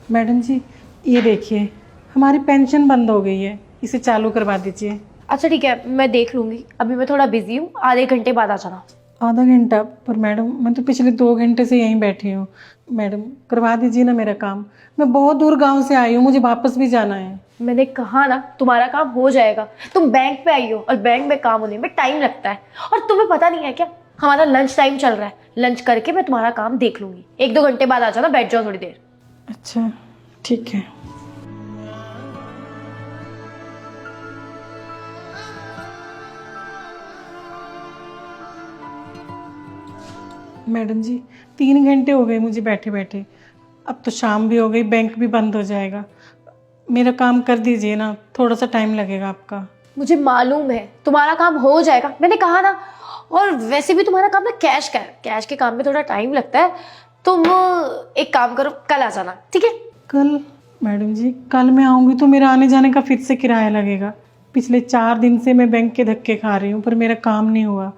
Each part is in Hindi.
मैडम जी, ये देखिए हमारी पेंशन बंद हो गई है, इसे चालू करवा दीजिए। अच्छा ठीक है, मैं देख लूँगी। अभी मैं थोड़ा बिजी हूँ, आधे घंटे बाद आ जाना। आधा घंटा? पर मैडम मैं तो पिछले 2 घंटे से यहीं बैठी हूँ। मैडम करवा दीजिए ना मेरा काम। मैं बहुत दूर गांव से आई हूँ, मुझे वापस भी जाना है। मैंने कहा ना तुम्हारा काम हो जाएगा। तुम बैंक पे आई हो और बैंक में काम होने में टाइम लगता है। और तुम्हें पता नहीं है क्या, हमारा लंच टाइम चल रहा है। लंच करके मैं तुम्हारा काम देख लूंगी। 1-2 घंटे बाद आ जाना, बैठ जाओ थोड़ी देर। अच्छा ठीक है। मैडम जी 3 घंटे हो गए मुझे बैठे बैठे। अब तो शाम भी हो गई, बैंक भी बंद हो जाएगा। मेरा काम कर दीजिए ना, थोड़ा सा टाइम लगेगा आपका। मुझे मालूम है तुम्हारा काम हो जाएगा, मैंने कहा ना। और वैसे भी तुम्हारा काम ना कैश का है, कैश के काम में थोड़ा टाइम लगता है। तुम एक काम करो, कल आ जाना, ठीक है? कल? मैडम जी कल मैं आऊँगी तो मेरा आने जाने का फिर से किराया लगेगा। पिछले 4 दिन से मैं बैंक के धक्के खा रही हूँ पर मेरा काम नहीं हुआ।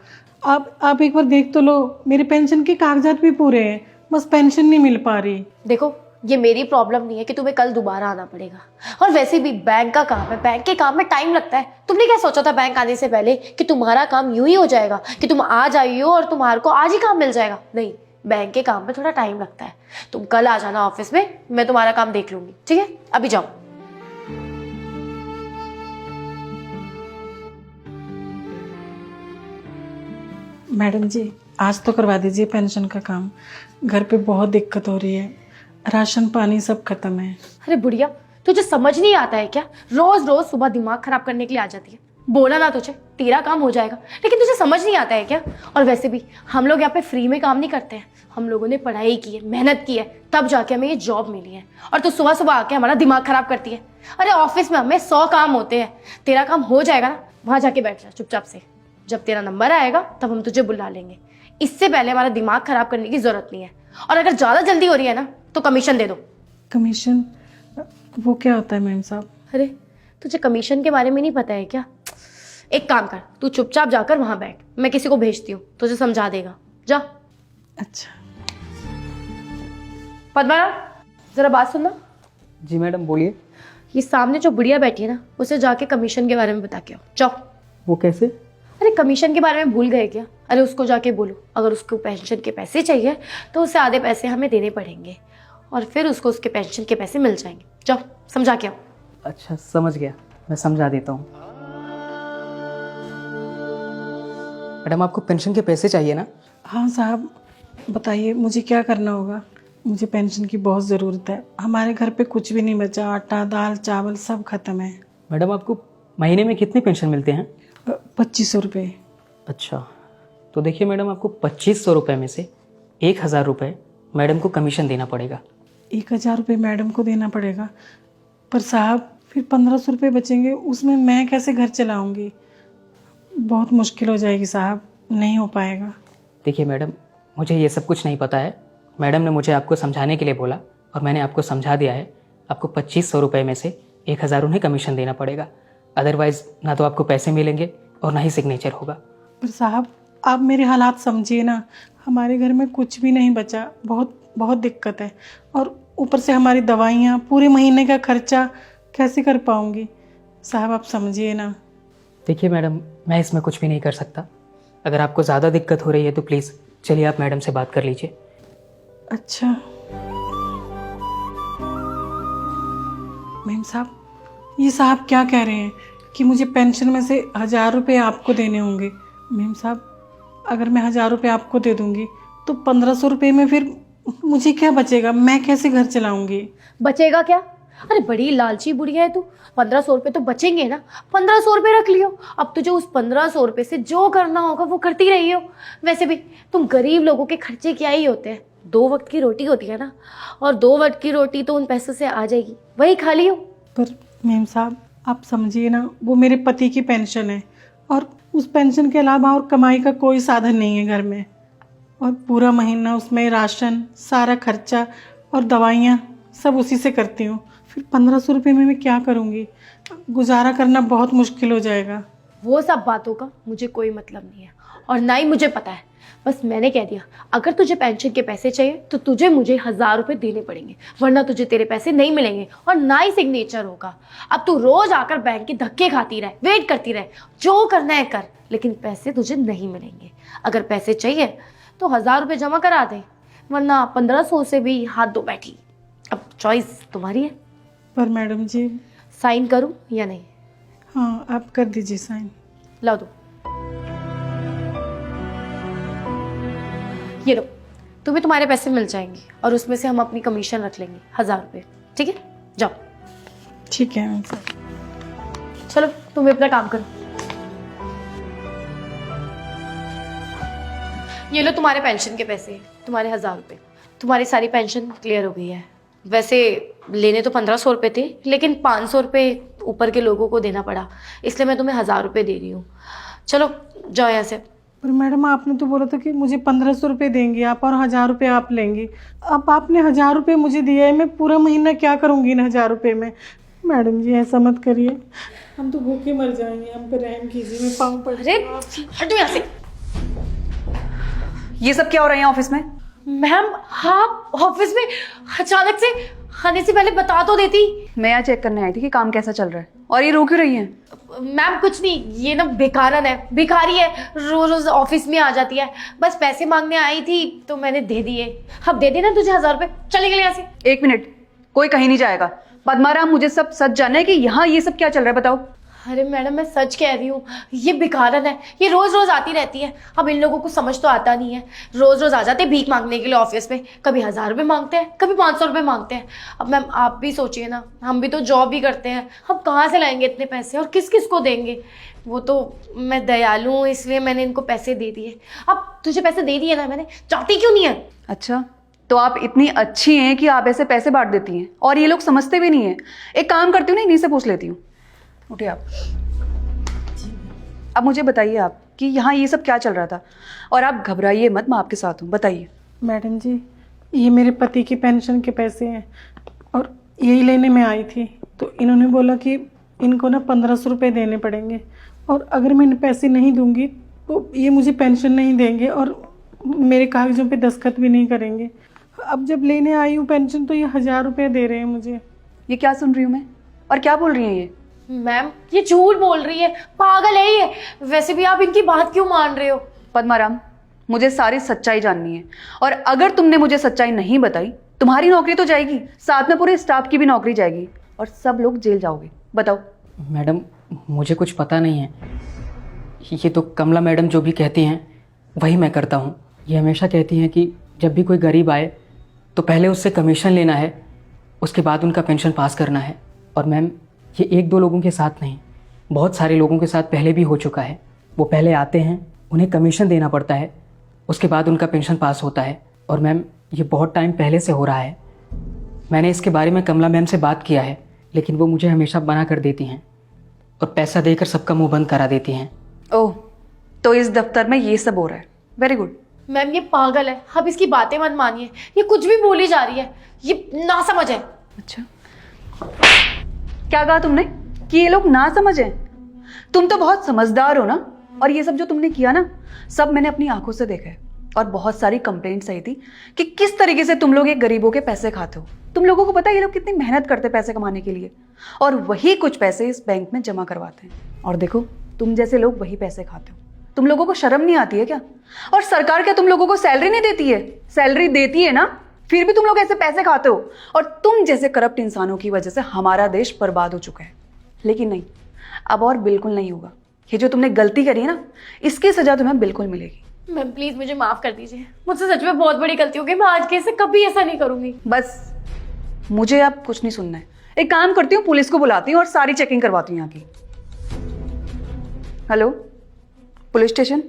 आप एक बार देख तो लो, मेरे पेंशन के कागजात भी पूरे हैं, बस पेंशन नहीं मिल पा रही। देखो, ये मेरी प्रॉब्लम नहीं है कि तुम्हें कल दोबारा आना पड़ेगा। और वैसे भी बैंक का काम है, बैंक के काम में टाइम लगता है। तुमने क्या सोचा था बैंक आने से पहले कि तुम्हारा काम यूं ही हो जाएगा, कि तुम आज आई हो और तुम्हारे को आज ही काम मिल जाएगा? नहीं, बैंक के काम में थोड़ा टाइम लगता है। तुम कल आ जाना ऑफिस में, मैं तुम्हारा काम देख लूंगी, ठीक है? अभी जाओ। मैडम जी आज तो करवा दीजिए पेंशन का काम। घर पे बहुत दिक्कत हो रही है, राशन पानी सब खत्म है। अरे बुढ़िया, तुझे समझ नहीं आता है क्या? रोज रोज सुबह दिमाग खराब करने के लिए आ जाती है। बोला ना तुझे, तेरा काम हो जाएगा, लेकिन तुझे समझ नहीं आता है क्या? और वैसे भी हम लोग यहाँ पे फ्री में काम नहीं करते हैं। हम लोगों ने पढ़ाई की है, मेहनत की है, तब जाके हमें ये जॉब मिली है। और तू सुबह सुबह आके हमारा दिमाग खराब करती है। अरे ऑफिस में हमें 100 काम होते हैं, तेरा काम हो जाएगा ना। वहां जाके बैठ जा चुपचाप से। जब तेरा नंबर आएगा तब हम तुझे बुला लेंगे। इससे पहले हमारा दिमाग खराब करने की जरूरत नहीं है। और अगर ज्यादा जल्दी हो रही है ना तो कमीशन दे दो। कमीशन? वो क्या होता है मैम साहब? अरे तुझे कमीशन के बारे में नहीं पता है क्या? एक काम कर, तू चुपचाप जाकर वहां बैठ, मैं किसी को भेजती हूँ, तुझे समझा देगा। जा। अच्छा। पद्मा, जरा बात सुनना। जी मैडम बोलिए। ये सामने जो बुढ़िया बैठी है ना, उसे जाके कमीशन के बारे में बता के आओ, जाओ। वो कैसे? अरे कमीशन के बारे में भूल गए क्या? अरे उसको जाके बोलो, अगर उसको पेंशन के पैसे चाहिए तो उसे आधे पैसे हमें देने पड़ेंगे, और फिर उसको उसके पेंशन के पैसे मिल जाएंगे। जाओ समझा के आओ। अच्छा समझ गया, मैं समझा देता हूँ। मैडम आपको पेंशन के पैसे चाहिए ना? हाँ साहब बताइए मुझे क्या करना होगा। मुझे पेंशन की बहुत ज़रूरत है, हमारे घर पे कुछ भी नहीं बचा, आटा दाल चावल सब खत्म है। मैडम आपको महीने में कितनी पेंशन मिलते हैं? 2500 रुपये। अच्छा, तो देखिए मैडम आपको 2500 रुपये में से 1000 रुपये मैडम को कमीशन देना पड़ेगा। 1000 रुपये मैडम को देना पड़ेगा? पर साहब फिर 1500 रुपये बचेंगे, उसमें मैं कैसे घर चलाऊंगी? बहुत मुश्किल हो जाएगी साहब, नहीं हो पाएगा। देखिए मैडम, मुझे ये सब कुछ नहीं पता है। मैडम ने मुझे आपको समझाने के लिए बोला और मैंने आपको समझा दिया है। आपको 2500 रुपये में से 1000 उन्हें कमीशन देना पड़ेगा। अदरवाइज़ ना तो आपको पैसे मिलेंगे और ना ही सिग्नेचर होगा। पर साहब आप मेरे हालात समझिए ना, हमारे घर में कुछ भी नहीं बचा, बहुत बहुत दिक्कत है। और ऊपर से हमारी दवाइयाँ, पूरे महीने का खर्चा कैसे कर पाऊँगी? साहब आप समझिए ना। देखिए मैडम, मैं इसमें कुछ भी नहीं कर सकता। अगर आपको ज़्यादा दिक्कत हो रही है तो प्लीज़ चलिए आप मैडम से बात कर लीजिए। अच्छा मैम साहब, ये साहब क्या कह रहे हैं कि मुझे पेंशन में से 1000 रुपये आपको देने होंगे? मैम साहब अगर मैं 1000 रुपये आपको दे दूंगी तो 1500 रुपये में फिर मुझे क्या बचेगा? मैं कैसे घर चलाऊंगी? बचेगा क्या? अरे बड़ी लालची बुढ़िया है तू। 1500 रुपये तो बचेंगे ना, 1500 रुपये रख लियो। अब तुझे उस 1500 रुपये से जो करना होगा वो करती रही हो। वैसे भी तुम गरीब लोगों के खर्चे क्या ही होते हैं, 2 वक्त की रोटी होती है ना, और 2 वक्त की रोटी तो उन पैसों से आ जाएगी, वही खा लियो। पर मैम साहब आप समझिए ना, वो मेरे पति की पेंशन है और उस पेंशन के अलावा और कमाई का कोई साधन नहीं है घर में। और पूरा महीना उसमें राशन, सारा खर्चा और दवाइयाँ सब उसी से करती हूँ। फिर 1500 रुपये में मैं क्या करूँगी? गुजारा करना बहुत मुश्किल हो जाएगा। वो सब बातों का मुझे कोई मतलब नहीं है। और ना ही मुझे पता है। बस मैंने कह दिया अगर तुझे पेंशन के पैसे चाहिए तो तुझे मुझे 1000 रुपये देने पड़ेंगे, वरना तुझे तेरे पैसे नहीं मिलेंगे और ना ही सिग्नेचर होगा। अब तू रोज आकर बैंक के धक्के खाती रहे, वेट करती रहे, जो करना है कर, लेकिन पैसे तुझे नहीं मिलेंगे। अगर पैसे चाहिए तो 1000 रुपये जमा करा दे, वरना 1500 से भी हाथ धो बैठी। अब चॉइस तुम्हारी है। पर मैडम जी। साइन करूं या नहीं? हाँ, आप कर दीजिए साइन। लाओ दो। ये लो, तुम्हें तुम्हारे पैसे मिल जाएंगे और उसमें से हम अपनी कमीशन रख लेंगे 1000 रुपये। ठीक है, जाओ। ठीक है मैम साहब। चलो तुम अपना काम करो। ये लो तुम्हारे पेंशन के पैसे, तुम्हारे 1000 रुपये। तुम्हारी सारी पेंशन क्लियर हो गई है। वैसे लेने तो 1500 रुपये थे, लेकिन 500 रुपये ऊपर के लोगों को देना पड़ा, इसलिए मैं तुम्हें 1000 रुपये दे रही हूँ। चलो जाओ यहाँ से। पर मैडम आपने तो बोला था कि मुझे 1500 रुपये देंगी आप और 1000 रुपये आप लेंगी। अब आपने 1000 रुपये मुझे दिया है, मैं पूरा महीना क्या करूँगी इन 1000 रुपये में? मैडम जी ऐसा मत करिए, हम तो भूखे मर जाएंगे, हम पे रहम कीजिए, मैं पाँव पड़ अरे हटो यहाँ से। ये सब क्या हो रहा है ऑफिस में? मैम हाँ, ऑफिस में अचानक से आने से पहले बता तो देती। मैं यहाँ चेक करने आई थी कि काम कैसा चल रहा है, और ये रो क्यों रही है? मैम कुछ नहीं, ये ना बेकारन है, भिखारी है, रोज रोज ऑफिस में आ जाती है। बस पैसे मांगने आई थी तो मैंने दे दिए। अब दे देना तुझे 1000 रुपये, चले गए यहाँ से। 1 मिनट, कोई कहीं नहीं जाएगा। पद्माराम, मुझे सब सच जानना है कि यहाँ ये सब क्या चल रहा है, बताओ। अरे मैडम मैं सच कह रही हूँ, ये बेकारन है, ये रोज रोज आती रहती है। अब इन लोगों को समझ तो आता नहीं है, रोज रोज आ जाते हैं भीख मांगने के लिए ऑफिस में। कभी 1000 रुपये मांगते हैं, कभी 500 रुपये मांगते हैं। अब मैम आप भी सोचिए ना, हम भी तो जॉब ही करते हैं, हम कहाँ से लाएंगे इतने पैसे और किस किस को देंगे? वो तो मैं दयालु हूँ इसलिए मैंने इनको पैसे दे दिए। अब तुझे पैसे दे दिए ना मैंने, चाहती क्यों नहीं है? अच्छा, तो आप इतनी अच्छी हैं कि आप ऐसे पैसे बांट देती हैं और ये लोग समझते भी नहीं है। एक काम करती हूँ ना, इन्हीं से पूछ लेती हूँ। उठिए आप। अब मुझे बताइए आप कि यहाँ ये सब क्या चल रहा था, और आप घबराइए मत, मैं आपके साथ हूँ, बताइए। मैडम जी ये मेरे पति की पेंशन के पैसे हैं और यही लेने में आई थी, तो इन्होंने बोला कि इनको ना 1500 रुपये देने पड़ेंगे और अगर मैं इन पैसे नहीं दूंगी तो ये मुझे पेंशन नहीं देंगे और मेरे कागज़ों पे दस्तखत भी नहीं करेंगे। अब जब लेने आई हूँ पेंशन तो ये 1000 रुपये दे रहे हैं मुझे। ये क्या सुन रही हूँ मैं, और क्या बोल रही हैं ये? मैम ये झूठ बोल रही है, पागल है ये। वैसे भी आप इनकी बात क्यों मान रहे हो? पद्माराम, मुझे सारी सच्चाई जाननी है, और अगर तुमने मुझे सच्चाई नहीं बताई तुम्हारी नौकरी तो जाएगी, साथ में पूरे स्टाफ की भी नौकरी जाएगी और सब लोग जेल जाओगे। बताओ। मैडम मुझे कुछ पता नहीं है, ये तो कमला मैडम जो भी कहती हैं वही मैं करता हूँ। ये हमेशा कहती हैं कि जब भी कोई गरीब आए तो पहले उससे कमीशन लेना है, उसके बाद उनका पेंशन पास करना है। और मैम ये 1-2 लोगों के साथ नहीं, बहुत सारे लोगों के साथ पहले भी हो चुका है। वो पहले आते हैं, उन्हें कमीशन देना पड़ता है, उसके बाद उनका पेंशन पास होता है। और मैम ये बहुत टाइम पहले से हो रहा है। मैंने इसके बारे में कमला मैम से बात किया है, लेकिन वो मुझे हमेशा मना कर देती हैं और पैसा देकर सबका मुंह बंद करा देती हैं। ओह, तो इस दफ्तर में ये सब हो रहा है। Very good. मैम ये पागल है, अब इसकी बातें मत मानिए, ये कुछ भी बोली जा रही है, ये नासमझ है। अच्छा, क्या कहा तुमने कि ये लोग ना समझें? तुम तो बहुत समझदार हो ना, और ये सब जो तुमने किया ना, सब मैंने अपनी आंखों से देखा है। और बहुत सारी कंप्लेंट्स आई थी कि किस तरीके से तुम लोग एक गरीबों के पैसे खाते हो। तुम लोगों को पता है ये लोग कितनी मेहनत करते हैं पैसे कमाने के लिए, और वही कुछ पैसे इस बैंक में जमा करवाते हैं। और देखो, तुम जैसे लोग वही पैसे खाते हो। तुम लोगों को शर्म नहीं आती है क्या? और सरकार क्या तुम लोगों को सैलरी नहीं देती है? सैलरी देती है ना, फिर भी तुम लोग ऐसे पैसे खाते हो। और तुम जैसे करप्ट इंसानों की वजह से हमारा देश बर्बाद हो चुका है। लेकिन नहीं, अब और बिल्कुल नहीं होगा। ये जो तुमने गलती करी है ना, इसकी सजा तुम्हें बिल्कुल मिलेगी। मैम प्लीज मुझे माफ कर दीजिए, मुझसे सच में बहुत बड़ी गलती हो गई, मैं आज के से कभी ऐसा नहीं करूंगी। बस, मुझे अब कुछ नहीं सुनना है। एक काम करती हूँ, पुलिस को बुलाती हूँ और सारी चेकिंग करवाती हूँ यहाँ की। हेलो, पुलिस स्टेशन,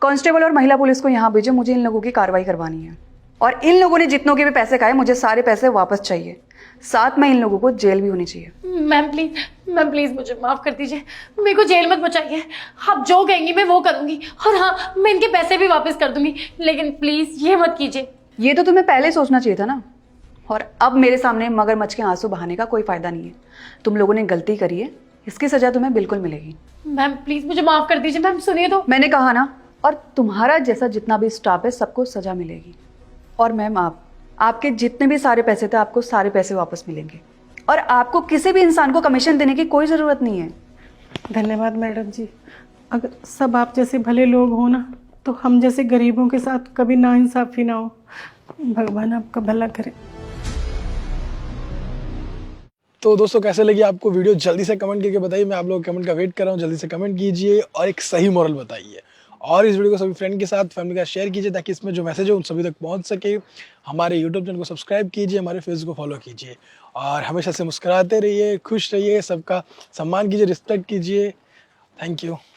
कांस्टेबल और महिला पुलिस को यहाँ भेजो, मुझे इन लोगों की कार्रवाई करवानी है। और इन लोगों ने जितनों के भी पैसे खाए, मुझे सारे पैसे वापस चाहिए। साथ में इन लोगों को जेल भी होनी चाहिए। मैम प्लीज मुझे माफ कर दीजिए, मेरे को जेल मत बचाइए। आप जो कहेंगी मैं वो करूंगी, और हाँ मैं इनके पैसे भी वापस कर दूंगी, लेकिन प्लीज ये मत कीजिए। ये तो तुम्हें पहले सोचना चाहिए था ना। और अब मेरे सामने मगरमच्छ के आंसू बहाने का कोई फायदा नहीं है। तुम लोगों ने गलती करी है, इसकी सजा तुम्हें बिल्कुल मिलेगी। मैम प्लीज मुझे माफ कर दीजिए। मैम सुनिए तो। मैंने कहा ना, और तुम्हारा जैसा जितना भी स्टाफ है सबको सजा मिलेगी। और मैम आपके जितने भी सारे पैसे थे आपको सारे पैसे वापस मिलेंगे और आपको किसी भी इंसान को कमीशन देने की कोई ज़रूरत नहीं है। धन्यवाद मैडम जी। अगर सब आप जैसे भले लोग हो ना तो हम जैसे गरीबों के साथ कभी नाइंसाफ़ी ना हो। भगवान आपका भला करे। तो दोस्तों कैसे लगी आपको वीडियो, जल्दी से कमेंट करके बताइए। मैं आप लोगों के कमेंट का वेट कर रहा हूँ। जल्दी से कमेंट कीजिए और एक सही मोरल बताइए। और इस वीडियो को सभी फ्रेंड के साथ, फैमिली के साथ शेयर कीजिए ताकि इसमें जो मैसेज है उन सभी तक पहुँच सके। हमारे यूट्यूब चैनल को सब्सक्राइब कीजिए, हमारे फेसबुक को फॉलो कीजिए और हमेशा से मुस्कुराते रहिए, खुश रहिए, सबका सम्मान कीजिए, रिस्पेक्ट कीजिए। Thank you.